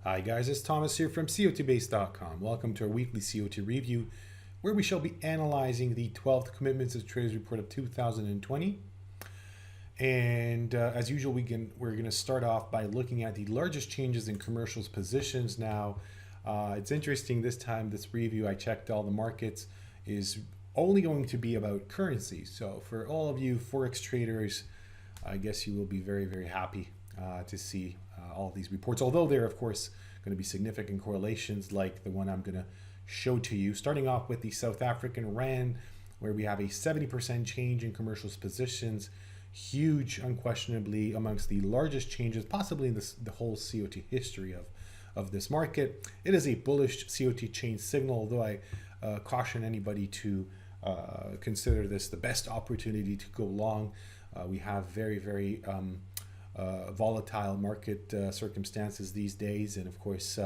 Hi guys, it's Thomas here from COTbase.com. Welcome to our weekly COT review, where we shall be analyzing the 12th Commitments of Traders Report of 2020. And as usual, we're going to start off by looking at the largest changes in commercials positions. Now, it's interesting this time, this review, I checked all the markets, is only going to be about currency. So for all of you forex traders, I guess you will be very, very happy to see all these reports, although there are of course going to be significant correlations like the one I'm going to show to you, starting off with the South African Rand, where we have a 70% change in commercials positions, huge, unquestionably amongst the largest changes possibly in the whole COT history of this market. It is a bullish COT change signal, although I caution anybody to consider this the best opportunity to go long. We have very, very volatile market circumstances these days, and of course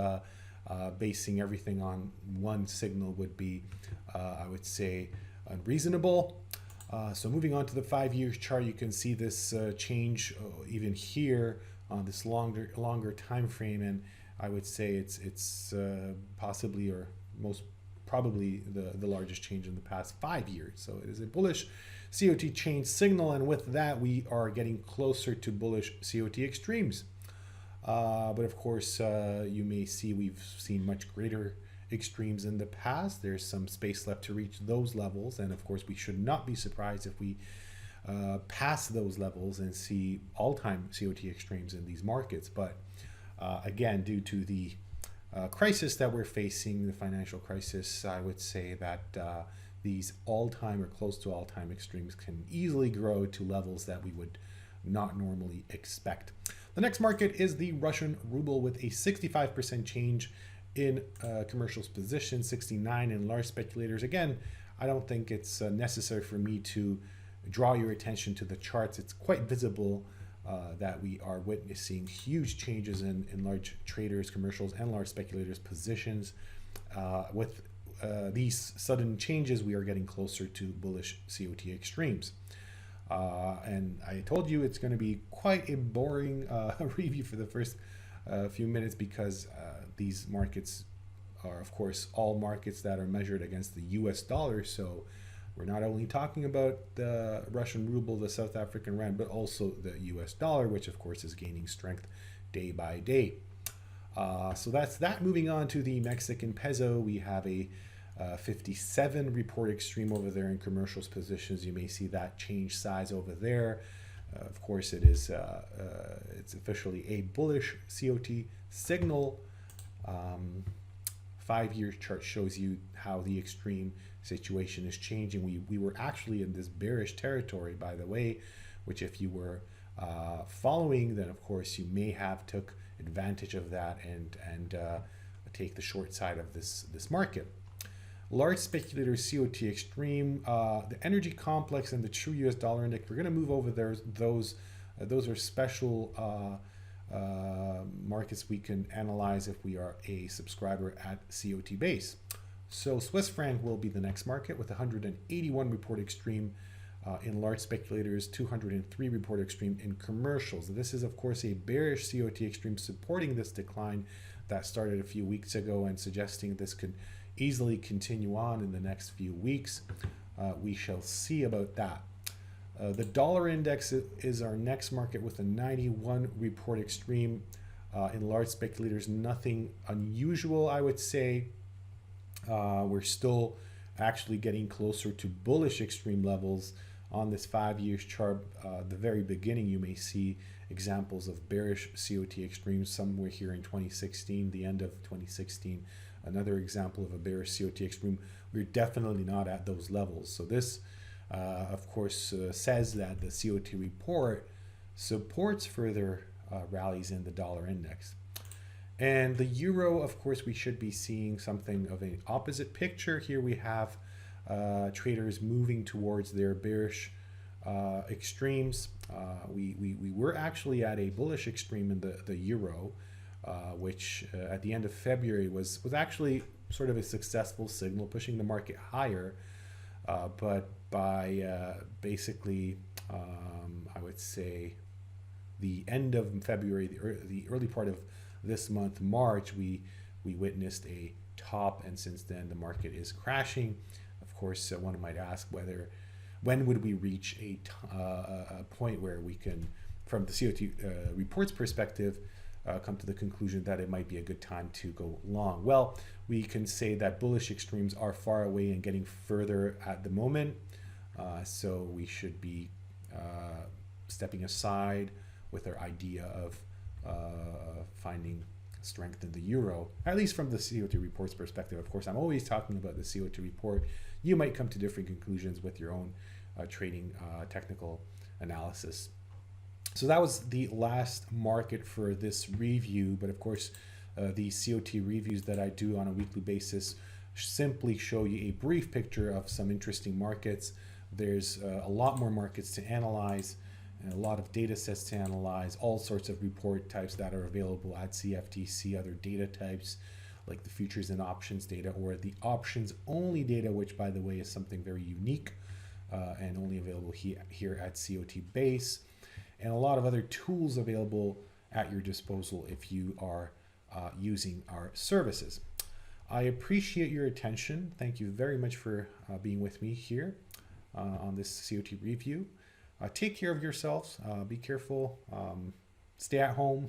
basing everything on one signal would be I would say unreasonable. So moving on to the 5-year chart, you can see this change even here on this longer time frame, and I would say it's possibly or most probably the largest change in the past 5 years. So it is a bullish COT change signal, and with that we are getting closer to bullish COT extremes. But of course you may see we've seen much greater extremes in the past. There's some space left to reach those levels, and of course we should not be surprised if we pass those levels and see all-time COT extremes in these markets. But again, due to the crisis that we're facing, the financial crisis, I would say that these all-time or close to all-time extremes can easily grow to levels that we would not normally expect. The next market is the Russian ruble, with a 65% change in commercials position, 69 in large speculators. Again, I don't think it's necessary for me to draw your attention to the charts. It's quite visible that we are witnessing huge changes in large traders, commercials, and large speculators positions. With these sudden changes, we are getting closer to bullish COT extremes. And I told you it's going to be quite a boring review for the first few minutes, because these markets are of course all markets that are measured against the US dollar. So we're not only talking about the Russian ruble, the South African Rand, but also the US dollar, which of course is gaining strength day by day. So that's that. Moving on to the Mexican peso, we have a 57 report extreme over there in commercials positions. You may see that change size over there. Of course, it is it's officially a bullish COT signal. 5-year chart shows you how the extreme situation is changing. We were actually in this bearish territory, by the way, which if you were following, then of course you may have took advantage of that and take the short side of this market. Large speculators COT extreme, the energy complex, and the true US dollar index. We're going to move over there. Those are special markets we can analyze if we are a subscriber at COT Base. So Swiss franc will be the next market, with 181 report extreme in large speculators, 203 report extreme in commercials. This is of course a bearish COT extreme, supporting this decline that started a few weeks ago and suggesting this could easily continue on in the next few weeks. We shall see about that. The dollar index is our next market, with a 91 report extreme in large speculators. Nothing unusual, I would say. We're still actually getting closer to bullish extreme levels on this 5-year chart. The very beginning, you may see examples of bearish COT extremes somewhere here in 2016, the end of 2016. Another example of a bearish COT extreme. We're definitely not at those levels. So this, of course, says that the COT report supports further rallies in the dollar index. And the euro, of course, we should be seeing something of an opposite picture. Here we have traders moving towards their bearish extremes. We were actually at a bullish extreme in the euro, which at the end of February was actually sort of a successful signal, pushing the market higher. But by basically, I would say, the end of February, the early part of this month, March, we witnessed a top, and since then the market is crashing. Of course, one might ask when would we reach a point where we can, from the COT reports perspective, come to the conclusion that it might be a good time to go long. Well, we can say that bullish extremes are far away and getting further at the moment. So we should be stepping aside with our idea of finding strength in the euro, at least from the COT reports perspective. Of course, I'm always talking about the COT report. You might come to different conclusions with your own trading technical analysis. So that was the last market for this review. But of course, the COT reviews that I do on a weekly basis simply show you a brief picture of some interesting markets. There's a lot more markets to analyze, and a lot of data sets to analyze, all sorts of report types that are available at CFTC, other data types like the futures and options data, or the options only data, which by the way is something very unique and only available here at COT Base, and a lot of other tools available at your disposal if you are using our services. I appreciate your attention. Thank you very much for being with me here on this COT review. Take care of yourselves, be careful, stay at home,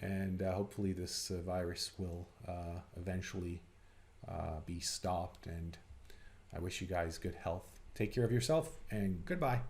and hopefully this virus will eventually be stopped. And I wish you guys good health. Take care of yourself, and goodbye.